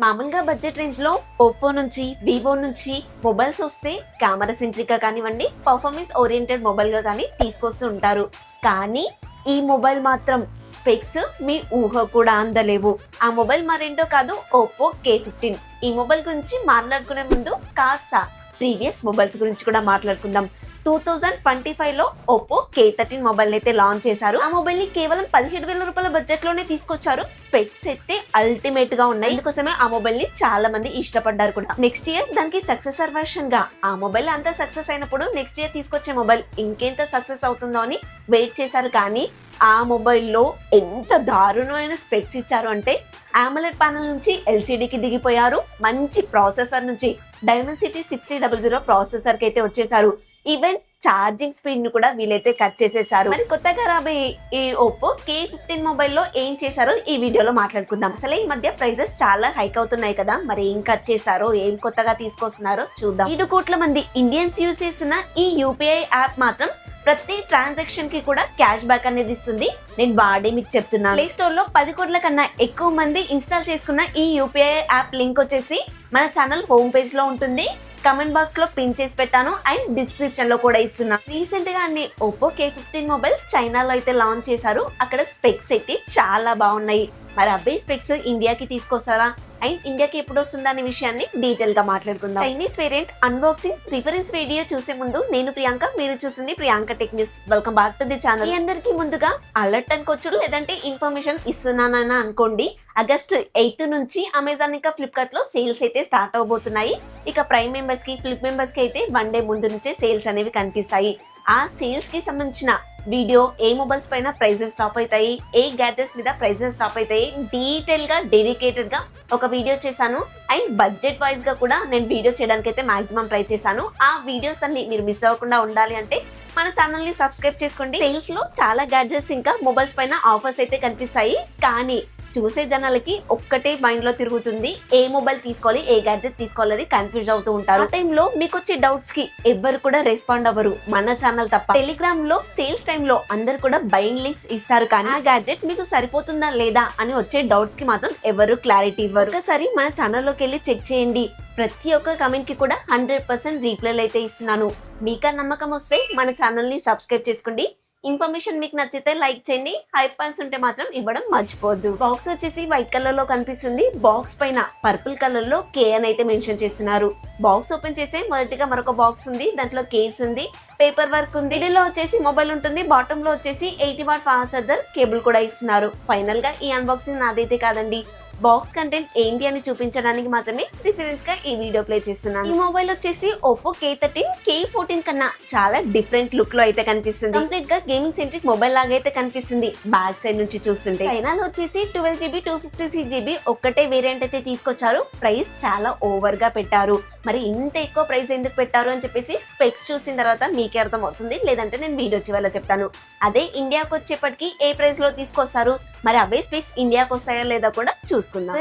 మామూలుగా budget range లో Oppo నుంచి వివో నుంచి మొబైల్స్ వస్తే కెమెరా సెంట్రిక్ గా కానివ్వండి, పర్ఫార్మెన్స్ ఓరియంటెడ్ మొబైల్ గా కానీ తీసుకొస్తూ ఉంటారు. కానీ ఈ మొబైల్ మాత్రం స్పెక్స్ మీ ఊహ కూడా అందలేవు. ఆ మొబైల్ మరేంటో కాదు, ఒప్పో K15. ఈ మొబైల్ గురించి మాట్లాడుకునే ముందు కాస్త ప్రీవియస్ మొబైల్స్ గురించి కూడా మాట్లాడుకుందాం. 2025 లో ఒప్పో K13 మొబైల్ అయితే లాంచ్ చేశారు. ఆ మొబైల్ ని కేవలం 17,000 రూపాయల బడ్జెట్ లోనే తీసుకొచ్చారు. స్పెక్స్ అయితే అల్టిమేట్ గా ఉన్నాయి. అందుకోసమే ఆ మొబైల్ ని చాలా మంది ఇష్టపడ్డారు కూడా. నెక్స్ట్ ఇయర్ దానికి సక్సెసర్ వర్షన్ గా ఆ మొబైల్ అంతా సక్సెస్ అయినప్పుడు నెక్స్ట్ ఇయర్ తీసుకొచ్చే మొబైల్ ఇంకెంత సక్సెస్ అవుతుందో అని వెయిట్ చేశారు. కానీ ఆ మొబైల్లో ఎంత దారుణమైన స్పెక్స్ ఇచ్చారు అంటే, AMOLED ప్యానల్ నుంచి LCD కి దిగిపోయారు. మంచి ప్రాసెసర్ నుంచి Dimensity 6000 ప్రాసెసర్ కి అయితే వచ్చేసారు. ఈవెన్ ఛార్జింగ్ స్పీడ్ ని కూడా వీలైతే కట్ చేసేసారు. మరి కొత్తగా రాబోయే ఈ ఒప్పో K15 మొబైల్ లో ఏం చేశారో ఈ వీడియోలో మాట్లాడుకుందాం. అసలే ఈ మధ్య ప్రైజెస్ చాలా హైక్ అవుతున్నాయి కదా, మరి ఏం కట్ చేశారో, ఏం కొత్తగా తీసుకొస్తున్నారో చూద్దాం. 7 కోట్ల మంది ఇండియన్స్ యూజ్ చేస్తున్న ఈ UPI యాప్ మాత్రం ప్రతి ట్రాన్సాక్షన్ కి కూడా క్యాష్ బ్యాక్ అనేది ఇస్తుంది. నేను వాడి మీకు చెప్తున్నాను. ప్లే స్టోర్ లో 10 కోట్ల కన్నా ఎక్కువ మంది ఇన్స్టాల్ చేసుకున్న ఈ UPI యాప్ లింక్ వచ్చేసి మన ఛానల్ హోమ్ పేజ్ లో ఉంటుంది. కమెంట్ బాక్స్ లో పిన్ చేసి పెట్టాను అండ్ డిస్క్రిప్షన్ లో కూడా ఇస్తున్నా. రీసెంట్ గా ఒప్పో K15 మొబైల్ చైనాలో అయితే లాంచ్ చేశారు. అక్కడ స్పెక్స్ అయితే చాలా బాగున్నాయి. మరి అవే స్పెక్స్ ఇండియాకి తీసుకొస్తారా అండ్ ఇండియాకి ఎప్పుడు వస్తుందా అనే విషయాన్ని డీటెయిల్ గా మాట్లాడుకుందాం. Chinese variant unboxing reference video చూసే ముందు నేను ప్రియాంక, మీరు చూసింది Priyanka tech news. Welcome back to the channel. అందరికీ ముందుగా అలర్ట్ అనుకోవచ్చు, లేదంటే ఇన్ఫర్మేషన్ ఇస్తున్నానని అనుకోండి. ఆగస్ట్ 8 నుంచి అమెజాన్ ఇంకా ఫ్లిప్కార్ట్ లో సేల్స్ అయితే స్టార్ట్ అవబోతున్నాయి. ఇక ప్రైమ్ మెంబర్స్ కి, ఫ్లిప్ మెంబర్స్ కి అయితే 1 డే ముందు నుంచే సేల్స్ అనేవి కనిపిస్తాయి. ఆ సేల్స్ కి సంబంధించిన వీడియో, ఏ మొబైల్స్ పైన ప్రైజెస్ డ్రాప్ అవుతాయి, ఏ గ్యాడ్జెట్స్ మీద ప్రైజెస్ డ్రాప్ అవుతాయి, డీటెయిల్ గా డెడికేటెడ్ గా ఒక వీడియో చేశాను. అండ్ బడ్జెట్ వైజ్ గా కూడా నేను వీడియో చేయడానికి అయితే మాక్సిమం ట్రై చేశాను. ఆ వీడియోస్ అన్ని మీరు మిస్ అవ్వకుండా ఉండాలి అంటే మన ఛానల్ ని సబ్స్క్రైబ్ చేసుకోండి. సేల్స్ లో చాలా గ్యాడ్జెట్స్ ఇంకా మొబైల్స్ పైన ఆఫర్స్ అయితే కనిపిస్తాయి. కానీ చూసే జనాలకి ఒక్కటే మైండ్ లో తిరుగుతుంది, ఏ మొబైల్ తీసుకోవాలి, ఏ గ్యాడ్జెట్ తీసుకోవాలని కన్ఫ్యూజ్ అవుతూ ఉంటారు. ఆ టైంలో మీకు వచ్చే డౌట్స్ కి ఎవ్వరు కూడా రెస్పాండ్ అవ్వరు, మన ఛానల్ తప్ప. టెలిగ్రామ్ లో సేల్స్ టైమ్ లో అందరు కూడా బయింగ్ లింక్స్ ఇస్తారు, కానీ ఆ గ్యాడ్జెట్ మీకు సరిపోతుందా లేదా అని వచ్చే డౌట్స్ కి మాత్రం ఎవరు క్లారిటీ ఇవ్వరు. ఒకసారి మన ఛానల్లోకి వెళ్ళి చెక్ చేయండి. ప్రతి ఒక్క కమెంట్ కి కూడా 100% రీప్లైలు అయితే ఇస్తున్నాను. మీకా నమ్మకం వస్తే మన ఛానల్ ని సబ్స్క్రైబ్ చేసుకోండి. ఇన్ఫర్మేషన్ మీకు నచ్చితే లైక్ చేయండి. హైప్ పాయింట్స్ ఉంటే మాత్రం ఇవ్వడం మర్చిపోద్దు. బాక్స్ వచ్చేసి వైట్ కలర్ లో కనిపిస్తుంది. బాక్స్ పైన పర్పుల్ కలర్ లో K అని అయితే మెన్షన్ చేస్తున్నారు. బాక్స్ ఓపెన్ చేసే మొదటిగా మరొక బాక్స్ ఉంది, దాంట్లో కేస్ ఉంది, పేపర్ వర్క్ ఉంది. మిడిల్లో వచ్చేసి మొబైల్ ఉంటుంది, బాటమ్ లో వచ్చేసి 80 వాట్ ఫాస్ట్ ఛార్జర్ కేబుల్ కూడా ఇస్తున్నారు. ఫైనల్ గా ఈ అన్బాక్సింగ్ నాదైతే కాదండి, బాక్స్ కంటెంట్ ఏంటి అని చూపించడానికి మాత్రమే రిఫరెన్స్ గా ఈ వీడియో ప్లే చేస్తున్నాను. ఈ మొబైల్ వచ్చేసి ఒప్పో K13 K14 కన్నా చాలా డిఫరెంట్ లుక్ లో అయితే కనిపిస్తుంది. కంప్లీట్ గా గేమింగ్ సెంట్రిక్ మొబైల్ లాగా అయితే కనిపిస్తుంది బ్యాక్ సైడ్ నుంచి చూస్తుంటే. చైనాలో వచ్చేసి 12GB 256GB ఒక్కటే వేరియంట్ అయితే తీసుకొచ్చారు. ప్రైస్ చాలా ఓవర్ గా పెట్టారు. మరి ఇంత ఎక్కువ ప్రైస్ ఎందుకు పెట్టారు అని చెప్పేసి స్పెక్స్ చూసిన తర్వాత మీకే అర్థం అవుతుంది, లేదంటే నేను వీడియో చివరిలో చెప్తాను. అదే ఇండియాకి వచ్చేప్పటికి ఏ ప్రైస్ లో తీసుకొస్తారు, మరి అవే స్పెక్స్ ఇండియాకి వస్తాయా లేదా కూడా చూసుకుందాం.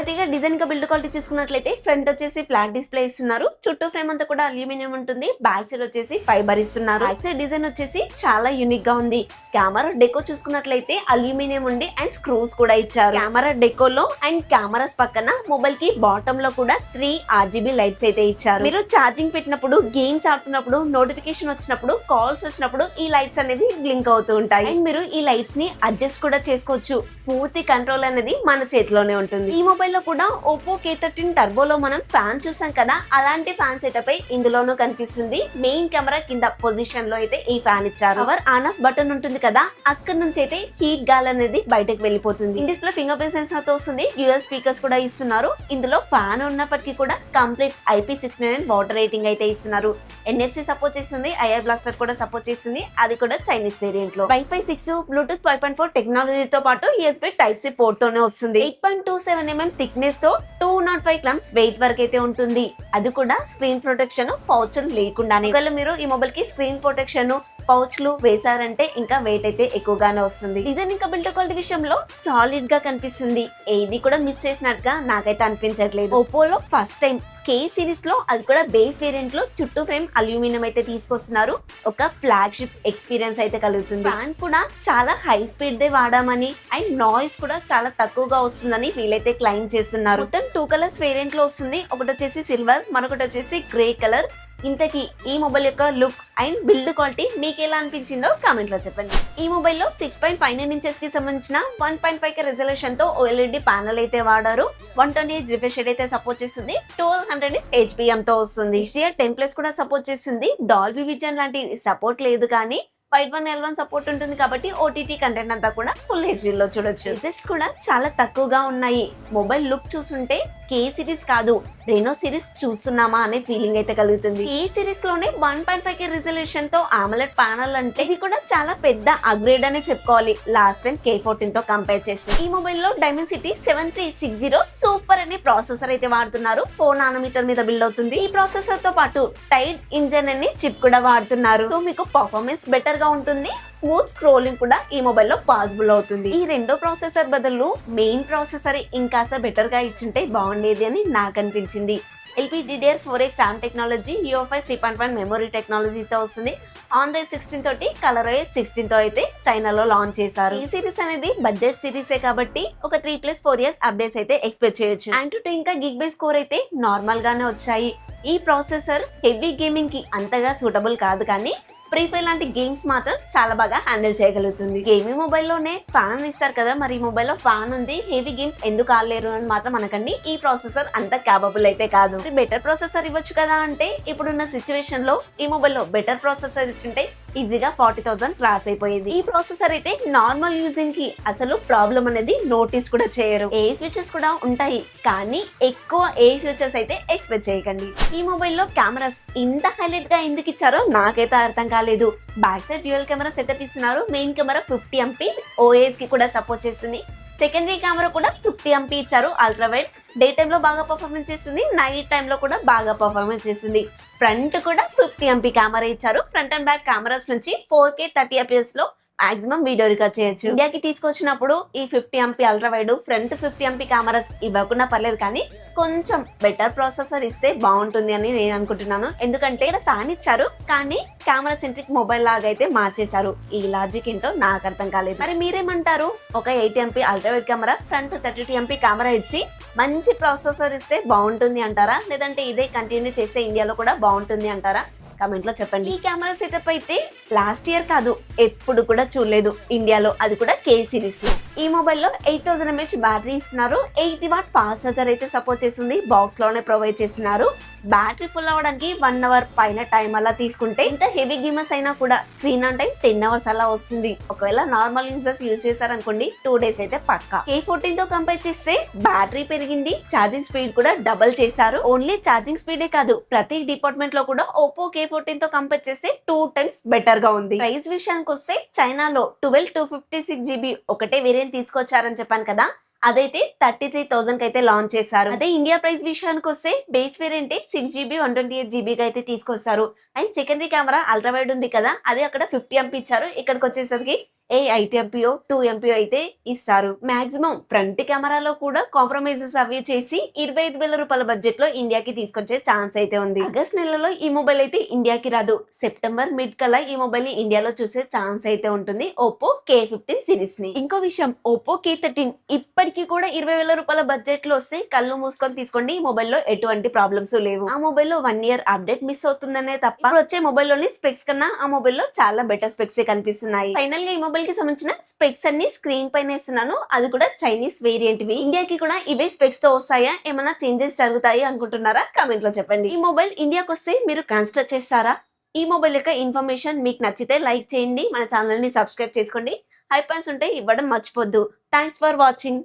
డిజైన్ గా బిల్డ్ క్వాలిటీ చూసుకున్నట్లయితే ఫ్రంట్ వచ్చేసి ఫ్లాట్ డిస్ప్లే ఇస్తున్నారు. చుట్టూ ఫ్రేమ్ అంతా కూడా అల్యూమినియం ఉంటుంది. బ్యాక్ సైడ్ వచ్చేసి ఫైబర్ ఇస్తున్నారు. బ్యాక్ సైడ్ డిజైన్ వచ్చేసి చాలా యూనిక్ గా ఉంది. కెమెరా డెకో చూసుకున్నట్లయితే అల్యూమినియం ఉండి అండ్ స్క్రూస్ కూడా ఇచ్చారు. కెమెరా డెకోలో అండ్ కెమెరాస్ పక్కన మొబైల్ కి బాటమ్ లో కూడా 3 RGB లైట్స్ అయితే ఇచ్చారు. మీరు ఛార్జింగ్ పెట్టినప్పుడు, గేమ్స్ ఆడుతున్నప్పుడు, నోటిఫికేషన్ వచ్చినప్పుడు, కాల్స్ వచ్చినప్పుడు ఈ లైట్స్ అనేవి బ్లింక్ అవుతూ ఉంటాయి. అండ్ మీరు ఈ లైట్స్ ని అడ్జస్ట్ కూడా చేసుకోవచ్చు. పూర్తి కంట్రోల్ అనేది మన చేతిలోనే ఉంటుంది. ఈ మొబైల్ లో కూడా ఒప్పో K13 టర్బోలో మనం ఫ్యాన్ చూసాం కదా, అలాంటి ఫ్యాన్ సెటప్ ఇందులోనూ కనిపిస్తుంది. మెయిన్ కెమెరా కింద పొజిషన్ లో అయితే ఈ ఫ్యాన్ ఇచ్చారు. పవర్ ఆన్ ఆఫ్ బటన్ ఉంటుంది కదా, అక్కడ నుంచి అయితే హీట్ గాలి అనేది బయటకు వెళ్ళిపోతుంది. డిస్ప్లే ఫింగర్ ప్రింట్ సెన్సార్ తో వస్తుంది. డ్యూయల్ స్పీకర్స్ కూడా ఇస్తున్నారు. ఇందులో ఫ్యాన్ ఉన్నప్పటికీ కూడా కంప్లీట్ IP69 వాటర్ రేటింగ్ అయితే ఇస్తున్నారు. NFC సపోర్ట్ చేస్తుంది, IR బ్లాస్టర్ కూడా సపోర్ట్ చేస్తుంది. అది కూడా చైనీస్ వేరియంట్ లో. Wi-Fi 6, Bluetooth 5.4 టెక్నాలజీతో పాటు USB Type-C పోర్ట్ తోనే వస్తుంది. 8.27mm థిక్నెస్ తో 205 grams వెయిట్ వరకు అయితే ఉంటుంది. అది కూడా స్క్రీన్ ప్రొటెక్షన్ పౌచ్ లేకుండానే. ఒకవేళ మీరు ఈ మొబైల్ కి స్క్రీన్ ప్రొటెక్షన్ పౌచ్లు వేసారంటే ఇంకా వెయిట్ అయితే ఎక్కువగానే వస్తుంది. డిజైన్ ఇంకా బిల్డ్ క్వాలిటీ విషయంలో సాలిడ్ గా కనిపిస్తుంది. ఏది కూడా మిస్ చేసినట్టుగా నాకైతే అనిపించట్లేదు. ఓపోలో ఫస్ట్ టైం కే సిరీస్ లో, అది కూడా బేస్ వేరియంట్ లో చుట్టూ ఫ్రేమ్ అల్యూమినియం అయితే తీసుకొస్తున్నారు. ఒక ఫ్లాగ్షిప్ ఎక్స్పీరియన్స్ అయితే కలుగుతుంది. ఫ్యాన్ కూడా చాలా హై స్పీడ్ దే వాడామని అండ్ నాయిస్ కూడా చాలా తక్కువగా వస్తుందని వీళ్ళైతే క్లెయిమ్ చేస్తున్నారు. మొత్తం 2 కలర్స్ వేరియంట్ లో వస్తుంది. ఒకటి వచ్చేసి సిల్వర్, మరొకటి వచ్చేసి గ్రే కలర్. ఇంతకీ ఈ మొబైల్ యొక్క లుక్ అండ్ బిల్డ్ క్వాలిటీ మీకు ఎలా అనిపించిందో కామెంట్ లో చెప్పండి. ఈ మొబైల్లో 6.59 ఇంచెస్ కి సంబంధించిన 1.5K రెజల్యూషన్ తో OLED ప్యానల్ అయితే వాడారు. 128 రిఫ్రెష్ రేట్ అయితే సపోర్ట్ చేస్తుంది. 1200 HPM తో వస్తుంది. HDR10+ కూడా సపోర్ట్ చేస్తుంది. డాల్బీ విజన్ లాంటి సపోర్ట్ లేదు, కానీ 5.1L1 సపోర్ట్ ఉంటుంది కాబట్టి OTT కంటెంట్ అంతా కూడా ఫుల్ HD లో చూడొచ్చు. రిజల్ట్స్ కూడా చాలా తక్కువగా ఉన్నాయి. మొబైల్ లుక్ చూస్తుంటే కే సిరీస్ కాదు, రెనో సిరీస్ చూస్తున్నామా అనే ఫీలింగ్ అయితే కలుగుతుంది. ఈ సిరీస్ లోనే 1.5K రిజల్యూషన్ తో AMOLED ప్యానల్ అంటే ఇది కూడా చాలా పెద్ద అప్గ్రేడ్ అనే చెప్పుకోవాలి లాస్ట్ టైం K14 తో కంపేర్ చేస్తే. ఈ మొబైల్ లో Dimensity 7360 సూపర్ అనే ప్రాసెసర్ అయితే వాడుతున్నారు. 4 నానోమీటర్ మీద బిల్డ్ అవుతుంది. ఈ ప్రాసెసర్ తో పాటు టైడ్ ఇంజన్ అనే చిప్ కూడా వాడుతున్నారు. సో మీకు పర్ఫార్మెన్స్ బెటర్ గా ఉంటుంది. స్మూత్ స్క్రోలింగ్ కూడా ఈ మొబైల్ లో పాసిబుల్ అవుతుంది. ఈ రెండో ప్రాసెసర్ బదులు మెయిన్ ప్రాసెసర్ ఇంకాస బెటర్ గా ఇచ్చుంటే బాగుండేది అని నాకు అనిపించింది. LPDDR4X RAM technology, UFS 3.1 memory టెక్నాలజీతో వస్తుంది. Android 16 తోటి, ColorOS 16 తో అయితే చైనాలో లాంచ్ చేశారు. ఈ సిరీస్ అనేది బడ్జెట్ సిరీసే కాబట్టి ఒక 3+4 ఇయర్స్ అప్డేట్స్ అయితే ఎక్స్పెక్ట్ చేయొచ్చు. Antutu ఇంకా గిగ్ స్కోర్ అయితే నార్మల్ గానే వచ్చాయి. ఈ ప్రాసెసర్ హెవీ గేమింగ్ కి అంతగా సూటబుల్ కాదు, కానీ ఫ్రీ ఫైర్ లాంటి గేమ్స్ మాత్రం చాలా బాగా హ్యాండిల్ చేయగలుగుతుంది. గేమింగ్ మొబైల్లోనే ఫ్యాన్ ఇస్తారు కదా, మరి ఈ మొబైల్లో ఫ్యాన్ ఉంది, హెవీ గేమ్స్ ఎందుకు ఆడలేరు అని మాత్రం అనకండి. ఈ ప్రాసెసర్ అంత క్యాపబుల్ అయితే కాదు. బెటర్ ప్రాసెసర్ ఇవ్వచ్చు కదా అంటే, ఇప్పుడున్న సిచ్యువేషన్ లో ఈ మొబైల్లో బెటర్ ప్రాసెసర్ ఇచ్చుంటే ఈజీగా 40,000 క్రాస్ అయిపోయేది. ఈ ప్రాసెసర్ అయితే నార్మల్ యూజింగ్ కి అసలు ప్రాబ్లం అనేది నోటీస్ కూడా చేయరు. ఏ ఫీచర్స్ కూడా ఉంటాయి, కానీ ఎక్కువ ఏ ఫీచర్స్ అయితే ఎక్స్పెక్ట్ చేయకండి. ఈ మొబైల్లో కెమెరాస్ ఇంత హైలైట్ గా ఎందుకు ఇచ్చారో నాకైతే అర్థం కాలేదు. Back side dual camera setup ఇస్తున్నారు. మెయిన్ కెమెరా 50MP OIS కి కూడా సపోర్ట్ చేస్తుంది. సెకండరీ కెమెరా కూడా 50MP ఇచ్చారు. అల్ట్రా వైడ్ డే టైమ్ లో బాగా పర్ఫార్మెన్స్ చేస్తుంది, నైట్ టైమ్ లో కూడా బాగా పర్ఫార్మెన్స్ చేస్తుంది. ఫ్రంట్ కూడా 50MP కెమెరా ఇచ్చారు. ఫ్రంట్ అండ్ బ్యాక్ కెమెరాస్ నుంచి 4K 30fps లో మాక్సిమం వీడియో రికార్డ్ చేయొచ్చు. ఇండియాకి తీసుకొచ్చినప్పుడు ఈ 50MP ultra wide front 50MP cameras ఇవ్వకుండా పర్లేదు, కానీ కొంచెం బెటర్ ప్రాసెసర్ ఇస్తే బాగుంటుంది అని నేను అనుకుంటున్నాను. ఎందుకంటే ఇక్కడ ఫ్యాన్ ఇచ్చారు, కానీ కెమెరా సెంట్రిక్ మొబైల్ లాగా అయితే మార్చేశారు. ఈ లాజిక్ ఏంటో నాకు అర్థం కాలేదు. మరి మీరేమంటారు? ఒక 80MP ultra wide camera, front 32MP camera ఇచ్చి మంచి ప్రాసెసర్ ఇస్తే బాగుంటుంది అంటారా, లేదంటే ఇదే కంటిన్యూ చేస్తే ఇండియాలో కూడా బాగుంటుంది అంటారా? కామెంట్ లో చెప్పండి. ఈ కెమెరా సెటప్ అయితే లాస్ట్ ఇయర్ కాదు, ఎప్పుడు కూడా చూడలేదు ఇండియాలో, అది కూడా కే సిరీస్ లో. ఈ మొబైల్లో 8000 mAh బ్యాటరీ ఇస్తున్నారు. 80W ఫాస్ట్ ఛార్జర్ అయితే సపోర్ట్ చేస్తుంది. బాక్స్ లోనే ప్రొవైడ్ చేస్తున్నారు. బ్యాటరీ ఫుల్ అవ్వడానికి 1 hour పైన టైం అలా తీసుకుంటే, ఇంత హెవీ గేమర్స్ అయినా కూడా స్క్రీన్ ఆన్ టైం 10 hours అలా వస్తుంది. ఒకవేళ నార్మల్ యూజర్స్ యూజ్ చేశారనుకోండి 2 days అయితే పక్కా. K14 తో కంపేర్ చేస్తే బ్యాటరీ పెరిగింది, ఛార్జింగ్ స్పీడ్ కూడా డబుల్ చేశారు. ఓన్లీ ఛార్జింగ్ స్పీడే కాదు, ప్రతి డిపార్ట్మెంట్ లో కూడా Oppo K14 తో కంపేర్ చేస్తే 2 times బెటర్ గా ఉంది. ప్రైస్ విషయానికి వస్తే చైనాలో 12/256GB ఒకటే వేరియంట్ తీసుకొచ్చారని చెప్పాను కదా, అదైతే 33,000 కి అయితే లాంచ్ చేశారు. అదే ఇండియా ప్రైస్ విషయానికి వస్తే బేస్ వేరియంట్ 6GB 128GB కి అయితే తీసుకొస్తారు. And secondary camera ultra wide ఉంది కదా, అదే అక్కడ 50MP ఇచ్చారు. ఇక్కడికి వచ్చేసరికి 8MP 2MP అయితే ఇస్తారు. మాక్సిమం ఫ్రంట్ కెమెరాలో కూడా కాంప్రమైజెస్ అవి చేసి 25,000 రూపాయల బడ్జెట్ లో ఇండియాకి తీసుకొచ్చే ఛాన్స్ అయితే ఉంది. ఆగస్ట్ నెలలో ఈ మొబైల్ అయితే ఇండియాకి రాదు, సెప్టెంబర్ మిడ్ కల్లా ఈ మొబైల్ ని ఇండియాలో చూసే ఛాన్స్ అయితే ఉంటుంది. Oppo K15 సిరీస్ ని. ఇంకో విషయం, Oppo K13 ఇప్పటికీ కూడా 20,000 రూపాయల బడ్జెట్ లో వస్తే కళ్ళు మూసుకొని తీసుకోండి, ఈ మొబైల్లో ఎటువంటి ప్రాబ్లమ్స్ లేవు. ఆ మొబైల్లో 1 year అప్డేట్ మిస్ అవుతుందనే తప్ప, ఇప్పుడు వచ్చే మొబైల్ లోని స్పెక్స్ కన్నా ఆ మొబైల్లో చాలా బెటర్ స్పెక్స్ కనిపిస్తున్నాయి. ఫైనల్ గా ఈ మొబైల్ కి సంబంధించిన స్పెక్స్ అన్ని స్క్రీన్ పైన ఇస్తున్నాను. అది కూడా చైనీస్ వేరియంట్ వి. ఇండియాకి కూడా ఇవే స్పెక్స్ తో వస్తాయా, ఏమైనా చేంజెస్ జరుగుతాయి అనుకుంటున్నారా? కామెంట్ లో చెప్పండి. ఈ మొబైల్ ఇండియాకి వస్తే మీరు కన్సిడర్ చేస్తారా? ఈ మొబైల్ యొక్క ఇన్ఫర్మేషన్ మీకు నచ్చితే లైక్ చేయండి, మన ఛానల్ ని సబ్స్క్రైబ్ చేసుకోండి. హై పాయింట్స్ ఉంటే ఇవ్వడం మర్చిపోద్దు. Thanks for watching.